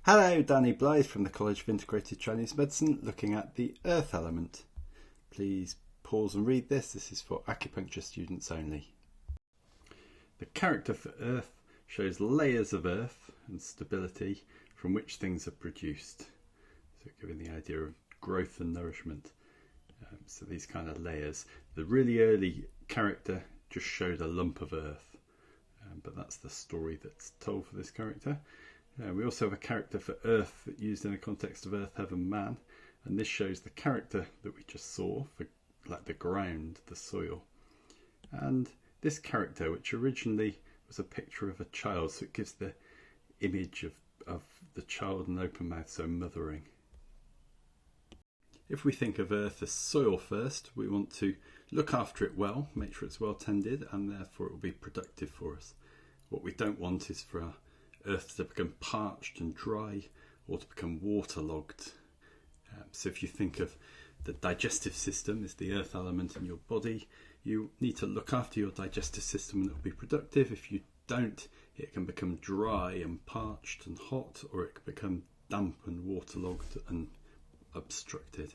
Hello, Danny Blyth from the College of Integrated Chinese Medicine, looking at the earth element. Please pause and read this. This is for acupuncture students only. The character for earth shows layers of earth and stability from which things are produced. So giving the idea of growth and nourishment. So these kind of layers. The really early character just showed a lump of earth, but that's the story that's told for this character. We also have a character for earth used in a context of earth, heaven, man, and this shows the character that we just saw for like the ground, the soil. And this character, which originally was a picture of a child, so it gives the image of the child in open mouth, so mothering. If we think of earth as soil first, we want to look after it well, make sure it's well tended, and therefore it will be productive for us. What we don't want is for our earth to become parched and dry or to become waterlogged. So if you think of the digestive system as the earth element in your body, you need to look after your digestive system and it will be productive. If you don't, it can become dry and parched and hot, or it can become damp and waterlogged and obstructed.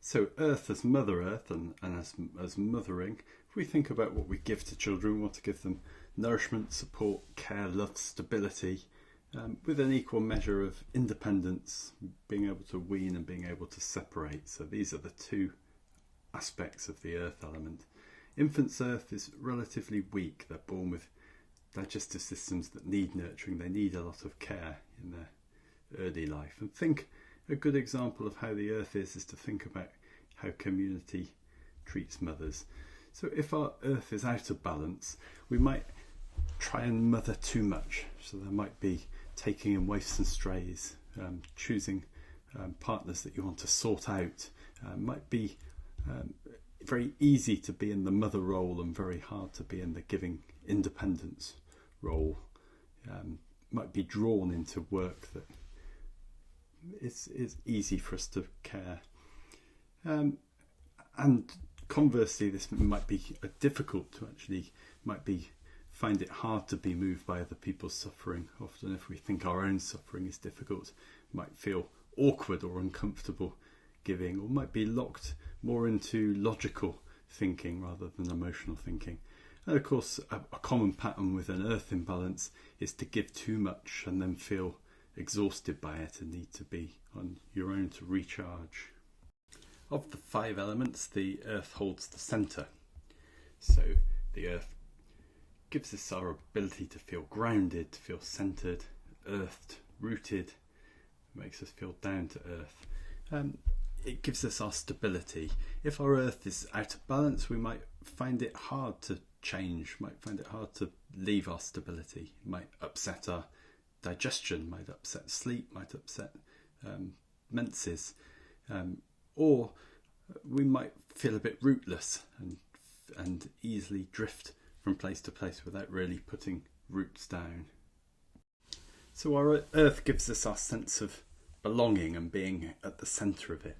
So earth as Mother Earth and as mothering, if we think about what we give to children, we want to give them nourishment, support, care, love, stability, with an equal measure of independence, being able to wean and being able to separate. So these are the two aspects of the earth element. Infants' earth is relatively weak. They're born with digestive systems that need nurturing. They need a lot of care in their early life. And think a good example of how the earth is to think about how community treats mothers. So if our earth is out of balance, we might try and mother too much. So there might be taking in waifs and strays, choosing partners that you want to sort out. Might be very easy to be in the mother role and very hard to be in the giving independence role. Might be drawn into work that is easy for us to care. And conversely, this might be difficult to actually, find it hard to be moved by other people's suffering. Often if we think our own suffering is difficult, might feel awkward or uncomfortable giving, or might be locked more into logical thinking rather than emotional thinking. And of course, a common pattern with an earth imbalance is to give too much and then feel exhausted by it and need to be on your own to recharge. Of the 5 elements, the earth holds the centre. So the earth gives us our ability to feel grounded, to feel centred, earthed, rooted, makes us feel down to earth. It gives us our stability. If our earth is out of balance, we might find it hard to change, might find it hard to leave our stability, might upset our digestion, might upset sleep, might upset menses, or we might feel a bit rootless and easily drift from place to place without really putting roots down. So our earth gives us our sense of belonging and being at the centre of it.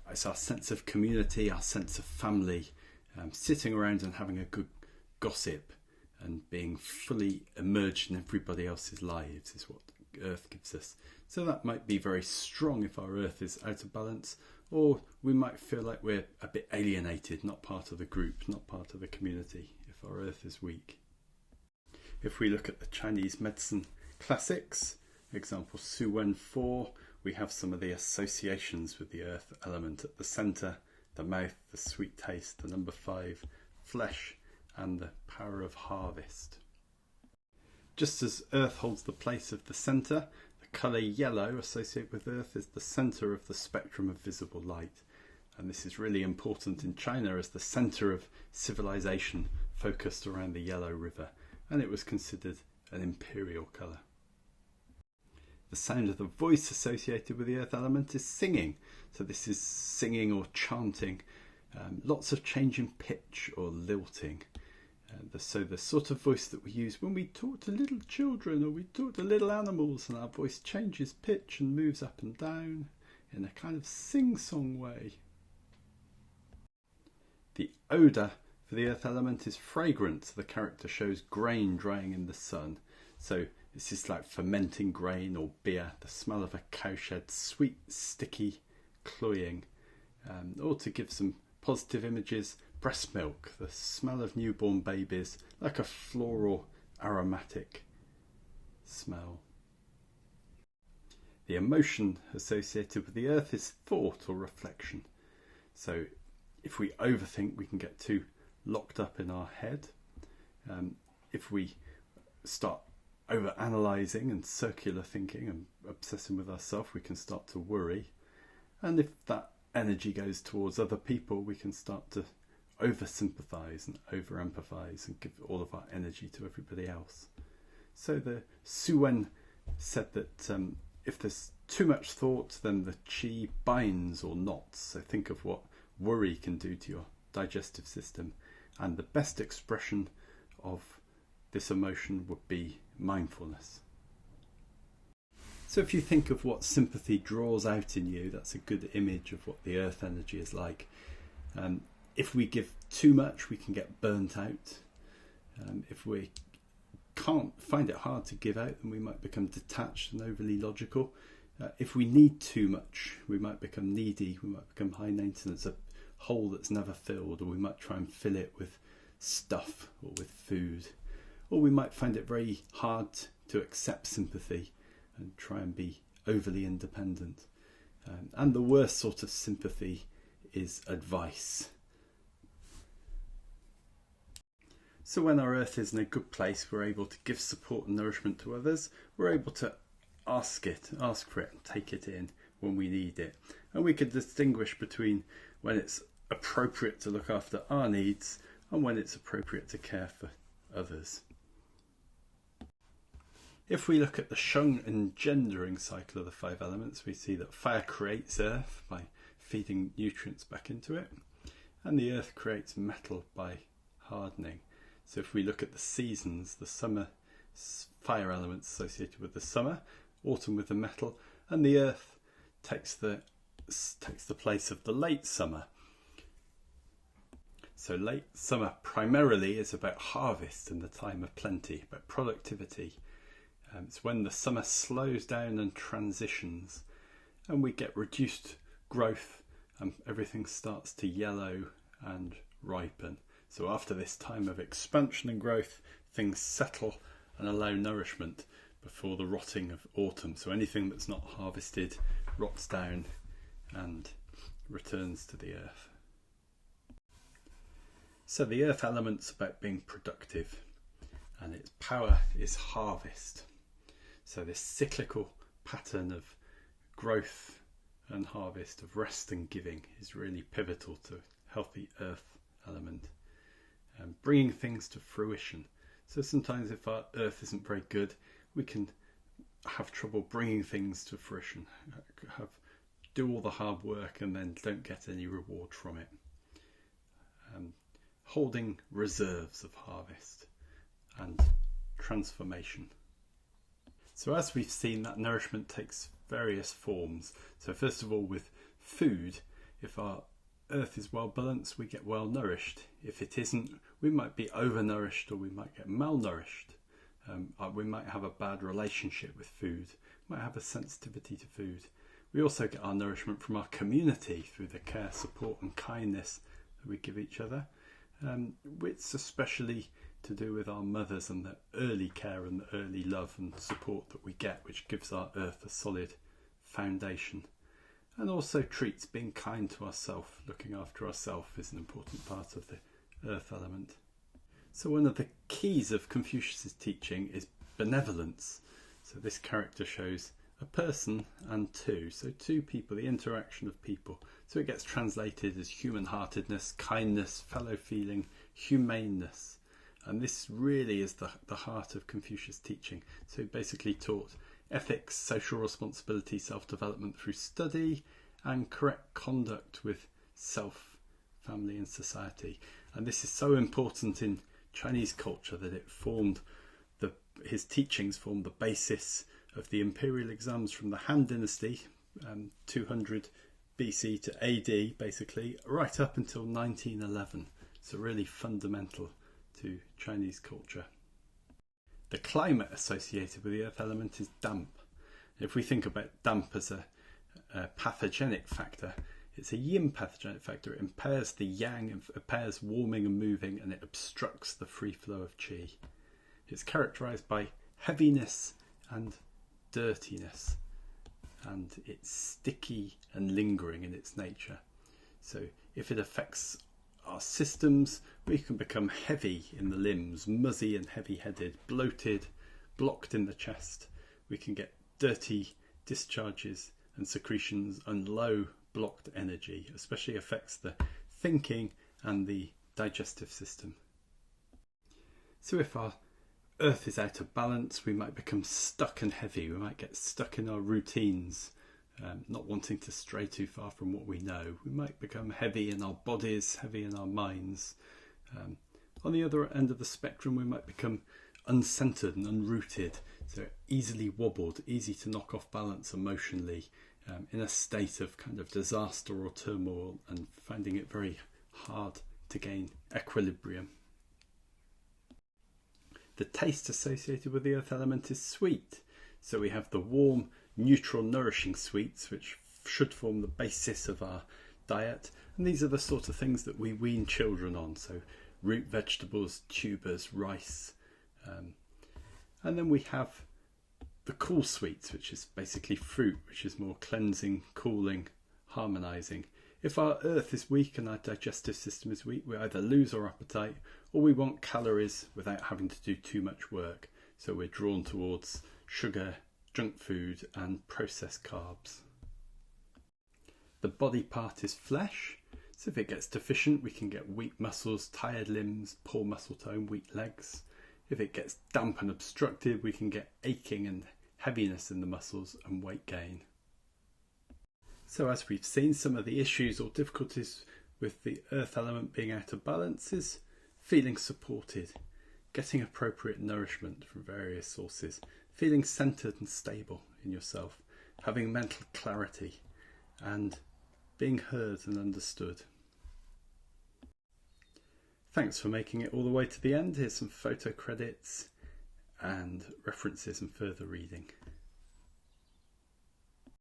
It's our sense of community, our sense of family, sitting around and having a good gossip and being fully immersed in everybody else's lives is what earth gives us. So that might be very strong if our earth is out of balance, or we might feel like we're a bit alienated, not part of the group, not part of the community, if our earth is weak. If we look at the Chinese medicine classics, example Su Wen 4, we have some of the associations with the earth element at the centre: the mouth, the sweet taste, the number 5, flesh, and the power of harvest. Just as earth holds the place of the centre, the colour yellow associated with earth is the centre of the spectrum of visible light. And this is really important in China as the centre of civilization focused around the Yellow River, and it was considered an imperial colour. The sound of the voice associated with the earth element is singing. So this is singing or chanting, lots of change in pitch or lilting. So the sort of voice that we use when we talk to little children or we talk to little animals, and our voice changes pitch and moves up and down in a kind of sing-song way. The odour for the earth element is fragrant. The character shows grain drying in the sun. So This is like fermenting grain or beer, the smell of a cowshed, sweet, sticky, cloying. Or to give some positive images, breast milk, the smell of newborn babies, like a floral aromatic smell. The emotion associated with the earth is thought or reflection. So if we overthink, we can get too locked up in our head. If we start over-analysing and circular thinking and obsessing with ourselves, we can start to worry. And if that energy goes towards other people, we can start to over-sympathise and over-empathise and give all of our energy to everybody else. So the Suen said that if there's too much thought, then the chi binds or knots. So think of what worry can do to your digestive system. And the best expression of this emotion would be mindfulness. So if you think of what sympathy draws out in you, that's a good image of what the earth energy is like. If we give too much, we can get burnt out. If we can't find it hard to give out, then we might become detached and overly logical. If we need too much, we might become needy, we might become high maintenance, a hole that's never filled, or we might try and fill it with stuff or with food. Or we might find it very hard to accept sympathy and try and be overly independent. And the worst sort of sympathy is advice. So when our earth is in a good place, we're able to give support and nourishment to others. We're able to ask for it and take it in when we need it. And we can distinguish between when it's appropriate to look after our needs and when it's appropriate to care for others. If we look at the Shung engendering cycle of the 5 elements, we see that fire creates earth by feeding nutrients back into it, and the earth creates metal by hardening. So if we look at the seasons, the summer fire elements associated with the summer, autumn with the metal, and the earth takes the place of the late summer. So late summer primarily is about harvest and the time of plenty, about productivity. It's when the summer slows down and transitions and we get reduced growth and everything starts to yellow and ripen. So after this time of expansion and growth, things settle and allow nourishment before the rotting of autumn. So anything that's not harvested rots down and returns to the earth. So the earth element's about being productive, and its power is harvest. So this cyclical pattern of growth and harvest, of rest and giving, is really pivotal to healthy earth element, and bringing things to fruition. So sometimes if our earth isn't very good, we can have trouble bringing things to fruition, do all the hard work and then don't get any reward from it. Holding reserves of harvest and transformation. So as we've seen, that nourishment takes various forms. So first of all, with food, if our earth is well balanced, we get well nourished. If it isn't, we might be overnourished or we might get malnourished. We might have a bad relationship with food, might have a sensitivity to food. We also get our nourishment from our community through the care, support and kindness that we give each other. It's especially to do with our mothers and the early care and the early love and support that we get, which gives our earth a solid foundation. And also treats, being kind to ourselves, looking after ourselves is an important part of the earth element. So one of the keys of Confucius's teaching is benevolence. So this character shows a person and two. So two people, the interaction of people. So it gets translated as human-heartedness, kindness, fellow-feeling, humaneness. And this really is the heart of Confucius' teaching. So he basically taught ethics, social responsibility, self-development through study, and correct conduct with self, family and society. And this is so important in Chinese culture that it formed his teachings formed the basis of the imperial exams from the Han Dynasty, 200 BC to AD, basically, right up until 1911. So really fundamental to Chinese culture. The climate associated with the earth element is damp. If we think about damp as a pathogenic factor, it's a yin pathogenic factor. It impairs the yang, it impairs warming and moving, and it obstructs the free flow of qi. It's characterized by heaviness and dirtiness, and it's sticky and lingering in its nature. So if it affects our systems, we can become heavy in the limbs, muzzy and heavy-headed, bloated, blocked in the chest. We can get dirty discharges and secretions and low blocked energy, especially affects the thinking and the digestive system. So if our earth is out of balance, we might become stuck and heavy. We might get stuck in our routines, not wanting to stray too far from what we know. We might become heavy in our bodies, heavy in our minds. On the other end of the spectrum, we might become uncentered and unrooted, so easily wobbled, easy to knock off balance emotionally, in a state of kind of disaster or turmoil, and finding it very hard to gain equilibrium. The taste associated with the earth element is sweet. So we have the warm, neutral, nourishing sweets, which should form the basis of our diet. And these are the sort of things that we wean children on. So root vegetables, tubers, rice. And then we have the cool sweets, which is basically fruit, which is more cleansing, cooling, harmonizing. If our earth is weak and our digestive system is weak, we either lose our appetite or we want calories without having to do too much work. So we're drawn towards sugar, junk food and processed carbs. The body part is flesh. So if it gets deficient, we can get weak muscles, tired limbs, poor muscle tone, weak legs. If it gets damp and obstructed, we can get aching and heaviness in the muscles and weight gain. So as we've seen, some of the issues or difficulties with the earth element being out of balance is feeling supported, getting appropriate nourishment from various sources, feeling centered and stable in yourself, having mental clarity and being heard and understood. Thanks for making it all the way to the end. Here's some photo credits and references and further reading.